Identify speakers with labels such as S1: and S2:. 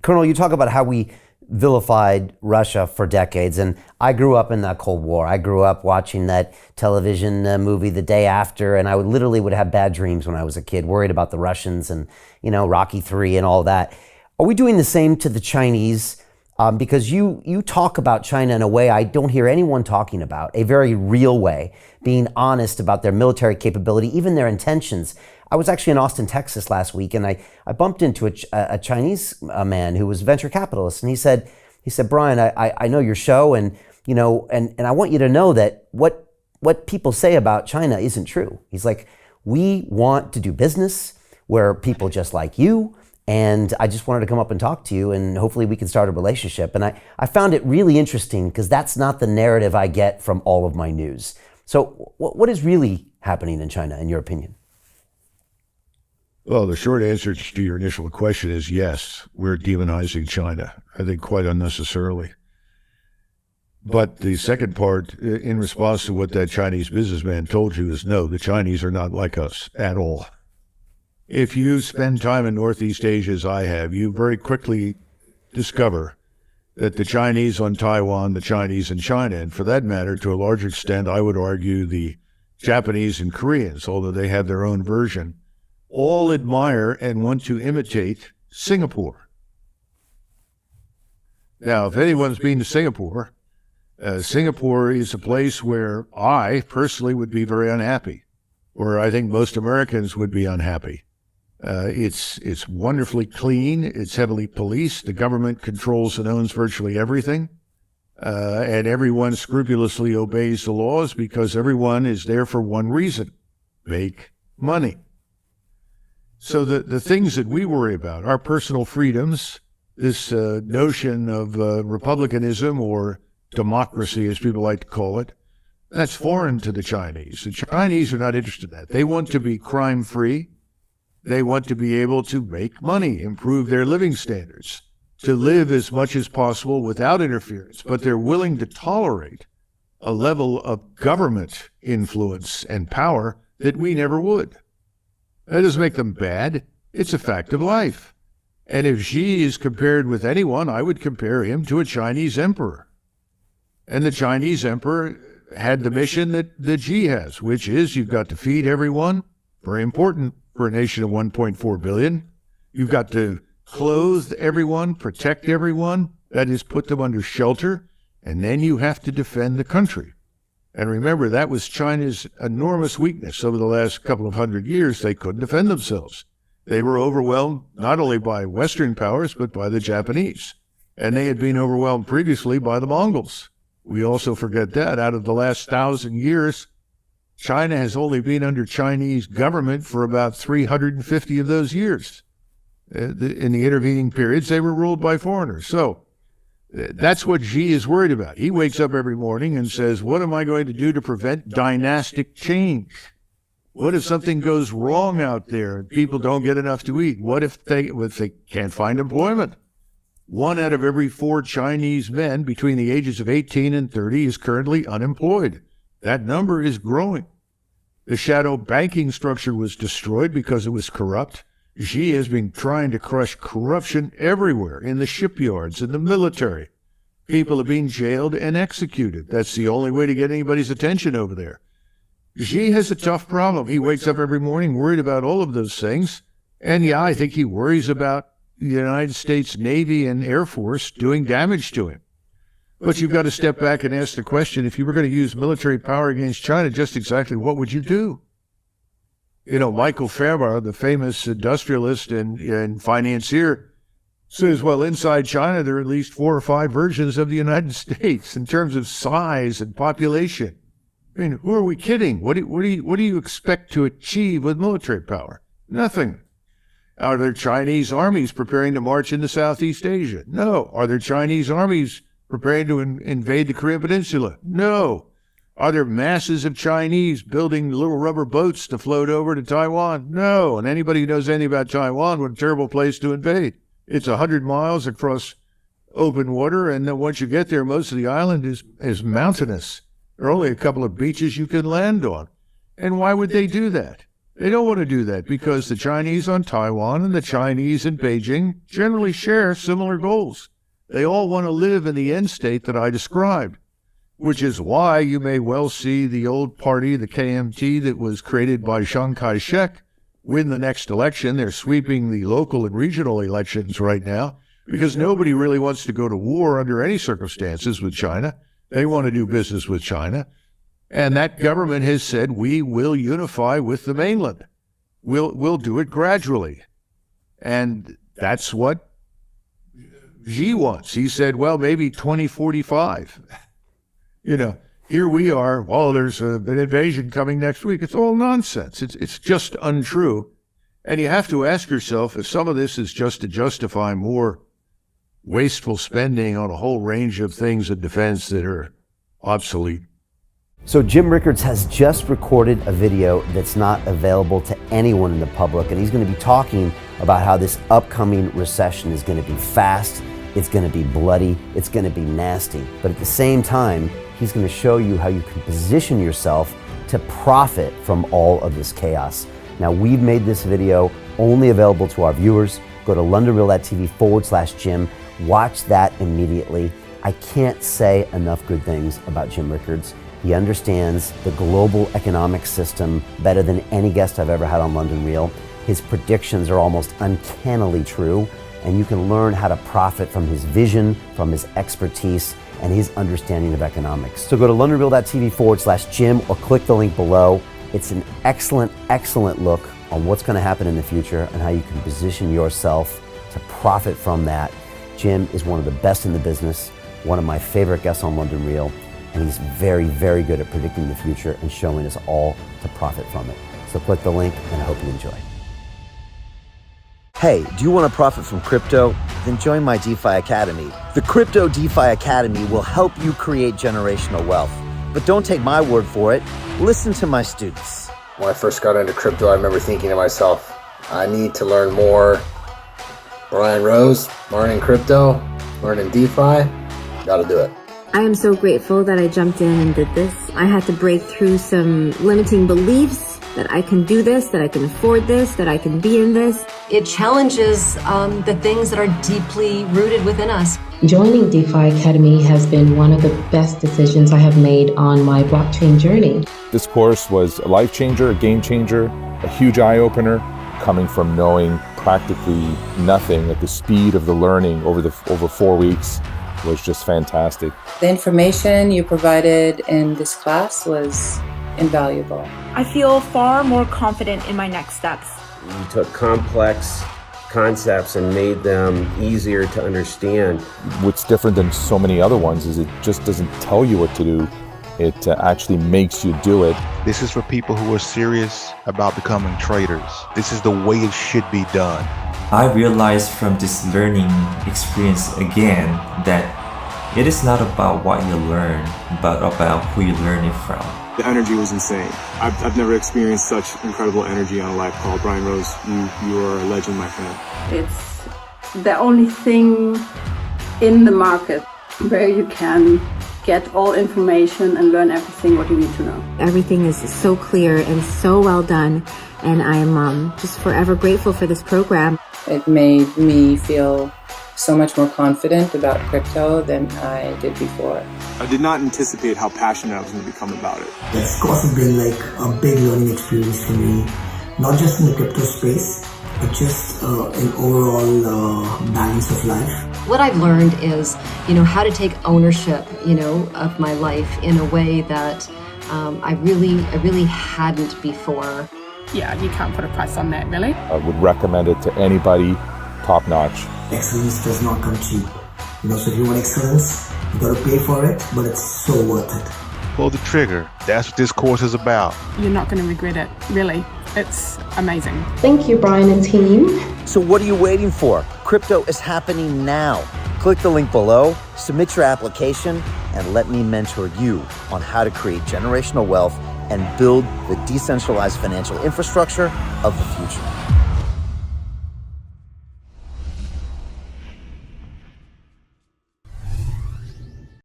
S1: Colonel, you talk about how we vilified Russia for decades, and I grew up in that Cold War. I grew up watching that television movie The Day After, and I would have bad dreams when I was a kid, worried about the Russians and Rocky III and all that. Are we doing the same to the Chinese? Because you talk about China in a way I don't hear anyone talking about, a very real way, being honest about their military capability, even their intentions. I was actually in Austin, Texas last week, and I bumped into a Chinese man who was a venture capitalist, and he said, Brian, I know your show, and I want you to know that what people say about China isn't true. He's like, we want to do business. We're people just like you, and I just wanted to come up and talk to you, and hopefully we can start a relationship. And I found it really interesting because that's not the narrative I get from all of my news. So what is really happening in China, in your opinion?
S2: Well, the short answer to your initial question is yes, we're demonizing China, I think quite unnecessarily. But the second part, in response to what that Chinese businessman told you, is no, the Chinese are not like us at all. If you spend time in Northeast Asia, as I have, you very quickly discover that the Chinese on Taiwan, the Chinese in China, and for that matter, to a large extent, I would argue the Japanese and Koreans, although they have their own version, all admire and want to imitate Singapore. Now, if anyone's been to Singapore, Singapore is a place where I personally would be very unhappy, where I think most Americans would be unhappy. It's wonderfully clean. It's heavily policed. The government controls and owns virtually everything. And everyone scrupulously obeys the laws because everyone is there for one reason: make money. So the things that we worry about, our personal freedoms, this notion of republicanism or democracy, as people like to call it, that's foreign to the Chinese. The Chinese are not interested in that. They want to be crime-free. They want to be able to make money, improve their living standards, to live as much as possible without interference. But they're willing to tolerate a level of government influence and power that we never would. That doesn't make them bad. It's a fact of life. And if Xi is compared with anyone, I would compare him to a Chinese emperor. And the Chinese emperor had the mission that Xi has, which is you've got to feed everyone, very important for a nation of 1.4 billion. You've got to clothe everyone, protect everyone, that is, put them under shelter, and then you have to defend the country. And remember, that was China's enormous weakness over the last couple of hundred years. They couldn't defend themselves. They were overwhelmed not only by Western powers, but by the Japanese. And they had been overwhelmed previously by the Mongols. We also forget that. Out of the last 1,000 years, China has only been under Chinese government for about 350 of those years. In the intervening periods, they were ruled by foreigners. So that's what Xi is worried about. He wakes up every morning and says, what am I going to do to prevent dynastic change? What if something goes wrong out there and people don't get enough to eat? What if they can't find employment? 1 out of every 4 Chinese men between the ages of 18 and 30 is currently unemployed. That number is growing. The shadow banking structure was destroyed because it was corrupt. Xi has been trying to crush corruption everywhere, in the shipyards, in the military. People are being jailed and executed. That's the only way to get anybody's attention over there. Xi has a tough problem. He wakes up every morning worried about all of those things. And yeah, I think he worries about the United States Navy and Air Force doing damage to him. But you've got to step back and ask the question, if you were going to use military power against China, just exactly what would you do? Michael Ferber, the famous industrialist and financier, says, well, inside China, there are at least 4 or 5 versions of the United States in terms of size and population. I mean, who are we kidding? What do you expect to achieve with military power? Nothing. Are there Chinese armies preparing to march into Southeast Asia? No. Are there Chinese armies preparing to invade the Korean Peninsula? No. Are there masses of Chinese building little rubber boats to float over to Taiwan? No. And anybody who knows anything about Taiwan, what a terrible place to invade. It's 100 miles across open water, and then once you get there, most of the island is mountainous. There are only a couple of beaches you can land on. And why would they do that? They don't want to do that because the Chinese on Taiwan and the Chinese in Beijing generally share similar goals. They all want to live in the end state that I described, which is why you may well see the old party, the KMT, that was created by Chiang Kai-shek, win the next election. They're sweeping the local and regional elections right now because nobody really wants to go to war under any circumstances with China. They want to do business with China. And that government has said, we will unify with the mainland. We'll do it gradually. And that's what Xi wants. He said, well, maybe 2045. Here we are. Well, there's an invasion coming next week. It's all nonsense. It's just untrue. And you have to ask yourself if some of this is just to justify more wasteful spending on a whole range of things in defense that are obsolete.
S1: So Jim Rickards has just recorded a video that's not available to anyone in the public, and he's going to be talking about how this upcoming recession is going to be fast, it's going to be bloody, it's going to be nasty. But at the same time, he's going to show you how you can position yourself to profit from all of this chaos. Now, we've made this video only available to our viewers. Go to londonreal.tv/Jim. Watch that immediately. I can't say enough good things about Jim Rickards. He understands the global economic system better than any guest I've ever had on London Real. His predictions are almost uncannily true, and you can learn how to profit from his vision, from his expertise, and his understanding of economics. So go to londonreal.tv/Jim or click the link below. It's an excellent, excellent look on what's going to happen in the future and how you can position yourself to profit from that. Jim is one of the best in the business, one of my favorite guests on London Real, and he's very, very good at predicting the future and showing us all to profit from it. So click the link, and I hope you enjoy. Hey, do you want to profit from crypto? Then join my DeFi Academy. The Crypto DeFi Academy will help you create generational wealth. But don't take my word for it. Listen to my students.
S3: When I first got into crypto, I remember thinking to myself, I need to learn more. Brian Rose, learning crypto, learning DeFi, gotta do it.
S4: I am so grateful that I jumped in and did this. I had to break through some limiting beliefs that I can do this, that I can afford this, that I can be in this.
S5: It challenges the things that are deeply rooted within us.
S6: Joining DeFi Academy has been one of the best decisions I have made on my blockchain journey.
S7: This course was a life changer, a game changer, a huge eye-opener, coming from knowing practically nothing at the speed of the learning over 4 weeks was just fantastic.
S8: The information you provided in this class was invaluable.
S9: I feel far more confident in my next steps.
S10: You took complex concepts and made them easier to understand.
S7: What's different than so many other ones is it just doesn't tell you what to do. It actually makes you do it.
S11: This is for people who are serious about becoming traders. This is the way it should be done.
S12: I realized from this learning experience again that it is not about what you learn, but about who you learn it from.
S13: The energy was insane. I've never experienced such incredible energy on a live call. Brian Rose, you are a legend, my friend.
S14: It's the only thing in the market where you can get all information and learn everything what you need to know.
S4: Everything is so clear and so well done, and I am just forever grateful for this program.
S8: It made me feel so much more confident about crypto than I did before.
S13: I did not anticipate how passionate I was going to become about it.
S15: This course has been like a big learning experience for me, not just in the crypto space, but just in overall balance of life.
S5: What I've learned is, how to take ownership, of my life in a way that I really hadn't before.
S9: Yeah, you can't put a price on that, really.
S7: I would recommend it to anybody, top notch.
S15: Excellence does not come cheap. So if you want excellence, you gotta pay for it, but it's so worth it.
S11: Pull the trigger. That's what this course is about.
S9: You're not going to regret it, really. It's amazing.
S6: Thank you, Brian and team.
S1: So what are you waiting for? Crypto is happening now. Click the link below, submit your application, and let me mentor you on how to create generational wealth and build the decentralized financial infrastructure of the future.